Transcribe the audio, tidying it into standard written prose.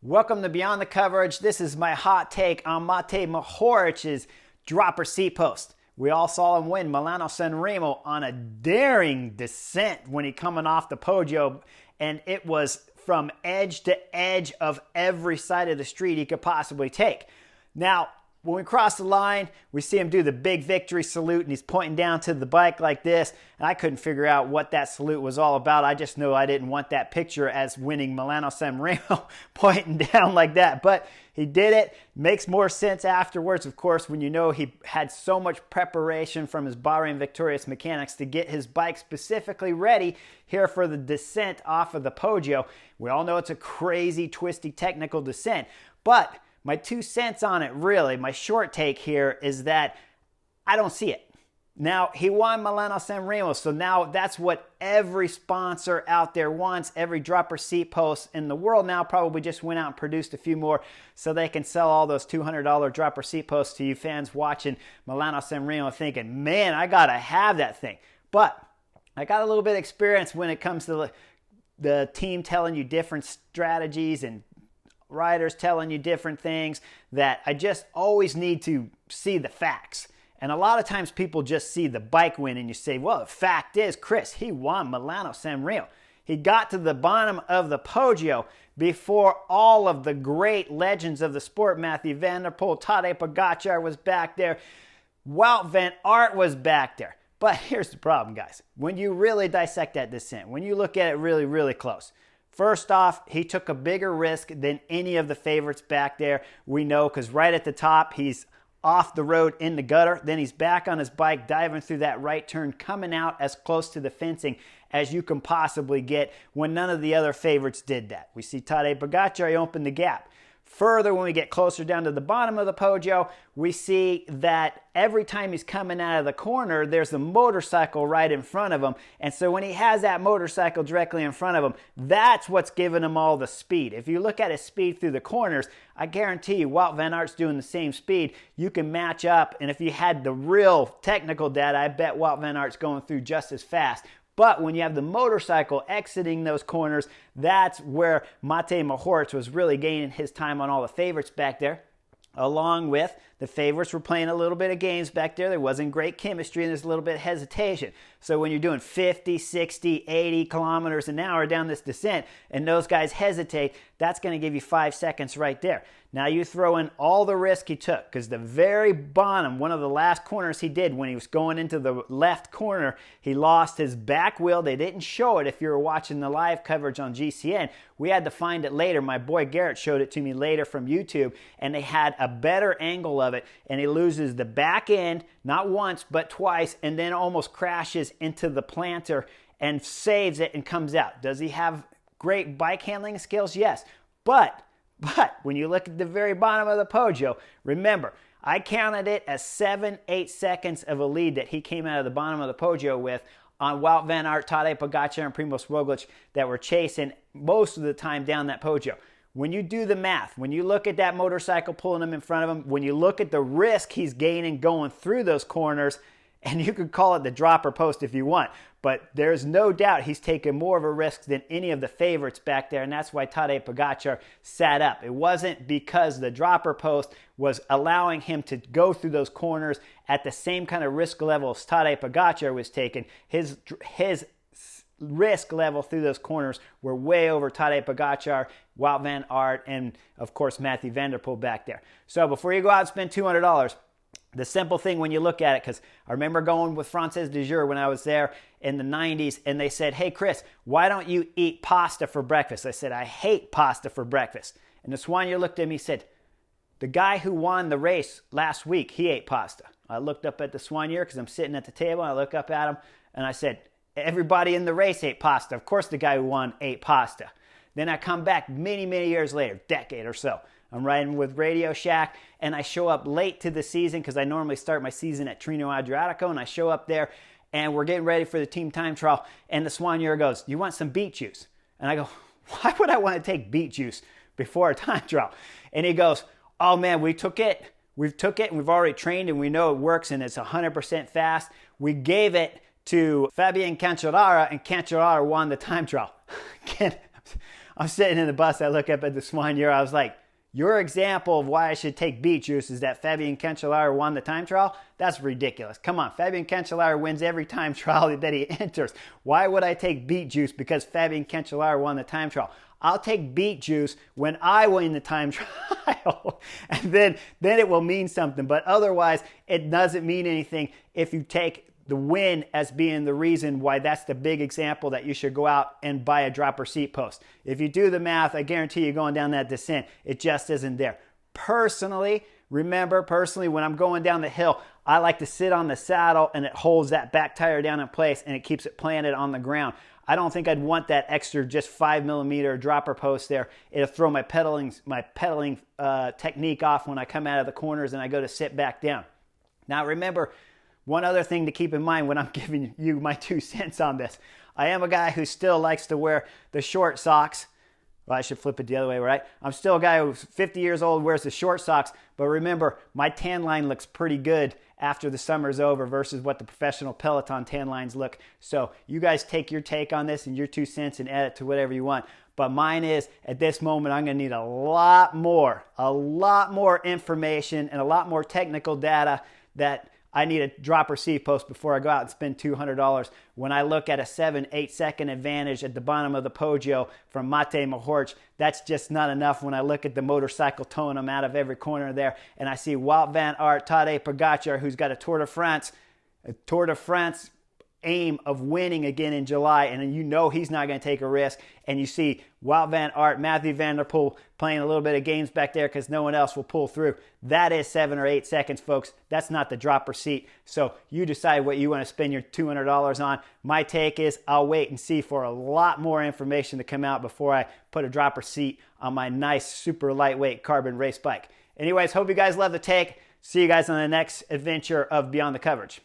Welcome to Beyond the Coverage. This is my hot take on Matej Mohoric's dropper seat post. We all saw him win Milano-Sanremo on a daring descent when he coming off the Poggio, and it was from edge to edge of every side of the street he could possibly take. Now, when we cross the line, we see him do the big victory salute, and he's pointing down to the bike like this, and I couldn't figure out what that salute was all about. I just know I didn't want that picture as winning Milano-Sanremo, pointing down like that, but he did it. Makes more sense afterwards, of course, when you know he had so much preparation from his Bahrain Victorious mechanics to get his bike specifically ready here for the descent off of the Poggio. We all know it's a crazy, twisty, technical descent, but my 2 cents on it, really, my short take here is that I don't see it. Now, he won Milano-Sanremo, so now that's what every sponsor out there wants. Every dropper seat post in the world now probably just went out and produced a few more so they can sell all those $200 dropper seat posts to you fans watching Milano-Sanremo thinking, man, I got to have that thing. But I got a little bit of experience when it comes to the team telling you different strategies and riders telling you different things, that I just always need to see the facts. And a lot of times people just see the bike win and you say, well, the fact is, Chris, he won Milano-Sanremo. He got to the bottom of the Poggio before all of the great legends of the sport. Mathieu van der Poel, Tadej Pogacar was back there. Wout van Aert was back there. But here's the problem, guys. When you really dissect that descent, when you look at it really, really close, first off, he took a bigger risk than any of the favorites back there. We know, because right at the top, he's off the road in the gutter. Then he's back on his bike, diving through that right turn, coming out as close to the fencing as you can possibly get when none of the other favorites did that. We see Tadej Pogacar, he opened the gap. Further, when we get closer down to the bottom of the Poggio, we see that every time he's coming out of the corner, there's a motorcycle right in front of him. And so when he has that motorcycle directly in front of him, that's what's giving him all the speed. If you look at his speed through the corners, I guarantee you Wout van Aert's doing the same speed. You can match up, and if you had the real technical data, I bet Wout van Aert's going through just as fast. But when you have the motorcycle exiting those corners, that's where Matej Mohoric was really gaining his time on all the favorites back there. Along with the favorites were playing a little bit of games back there. There wasn't great chemistry and there's a little bit of hesitation. So when you're doing 50, 60, 80 kilometers an hour down this descent and those guys hesitate, that's going to give you 5 seconds right there. Now you throw in all the risk he took, because the very bottom, one of the last corners he did when he was going into the left corner, he lost his back wheel. They didn't show it if you were watching the live coverage on GCN. We had to find it later. My boy Garrett showed it to me later from YouTube, and they had a better angle of it, and he loses the back end, not once, but twice, and then almost crashes into the planter and saves it and comes out. Does he have great bike handling skills? Yes. But when you look at the very bottom of the Poggio, remember, I counted it as 7-8 seconds of a lead that he came out of the bottom of the Poggio with on Wout van Aert, Tadej Pogacar, and Primož Roglic that were chasing most of the time down that Poggio. When you do the math, when you look at that motorcycle pulling him in front of him, when you look at the risk he's gaining going through those corners, and you could call it the dropper post if you want, but there's no doubt he's taken more of a risk than any of the favorites back there, and that's why Tadej Pogacar sat up. It wasn't because the dropper post was allowing him to go through those corners at the same kind of risk level as Tadej Pogacar was taking. His risk level through those corners were way over Tadej Pogacar, Wout van Aert, and of course Mathieu van der Poel back there. So before you go out and spend $200, the simple thing when you look at it, because I remember going with Frances de Jure when I was there in the 90s, and they said, hey, Chris, why don't you eat pasta for breakfast? I said, I hate pasta for breakfast. And the Soigneur looked at me and said, the guy who won the race last week, he ate pasta. I looked up at the Soigneur because I'm sitting at the table, and I look up at him, and I said, everybody in the race ate pasta. Of course the guy who won ate pasta. Then I come back many, many years later, decade or so. I'm riding with Radio Shack, and I show up late to the season because I normally start my season at Trino Adriatico, and I show up there, and we're getting ready for the team time trial, and the Soigneur goes, you want some beet juice? And I go, why would I want to take beet juice before a time trial? And he goes, oh man, we took it, and we've already trained, and we know it works, and it's 100% fast. We gave it to Fabien Cancellara, and Cancellara won the time trial. I'm sitting in the bus. I look up at the Soigneur. I was like, your example of why I should take beet juice is that Fabian Cancellara won the time trial? That's ridiculous. Come on, Fabian Cancellara wins every time trial that he enters. Why would I take beet juice because Fabian Cancellara won the time trial? I'll take beet juice when I win the time trial, and then it will mean something. But otherwise, it doesn't mean anything if you take the win as being the reason why that's the big example that you should go out and buy a dropper seat post. If you do the math, I guarantee you going down that descent, it just isn't there. Personally, when I'm going down the hill, I like to sit on the saddle and it holds that back tire down in place and it keeps it planted on the ground. I don't think I'd want that extra just 5mm dropper post there. It'll throw my pedaling technique off when I come out of the corners and I go to sit back down. Now remember, one other thing to keep in mind when I'm giving you my 2 cents on this. I am a guy who still likes to wear the short socks. Well, I should flip it the other way, right? I'm still a guy who's 50 years old, wears the short socks, but remember, my tan line looks pretty good after the summer's over versus what the professional Peloton tan lines look. So you guys take your take on this and your 2 cents and add it to whatever you want. But mine is, at this moment, I'm gonna need a lot more information and a lot more technical data that I need a dropper seat post before I go out and spend $200 when I look at a 7-8 second advantage at the bottom of the Poggio from Matej Mohoric. That's just not enough when I look at the motorcycle towing them out of every corner there and I see Wout van Aert, Tadej Pogacar, who's got a Tour de France aim of winning again in July, and you know he's not going to take a risk. And you see Wout van Aert, Matthew van der Poel playing a little bit of games back there because no one else will pull through. That is 7 or 8 seconds, folks. That's not the dropper seat. So you decide what you want to spend your $200 on. My take is I'll wait and see for a lot more information to come out before I put a dropper seat on my nice, super lightweight carbon race bike. Anyways, hope you guys love the take. See you guys on the next adventure of Beyond the Coverage.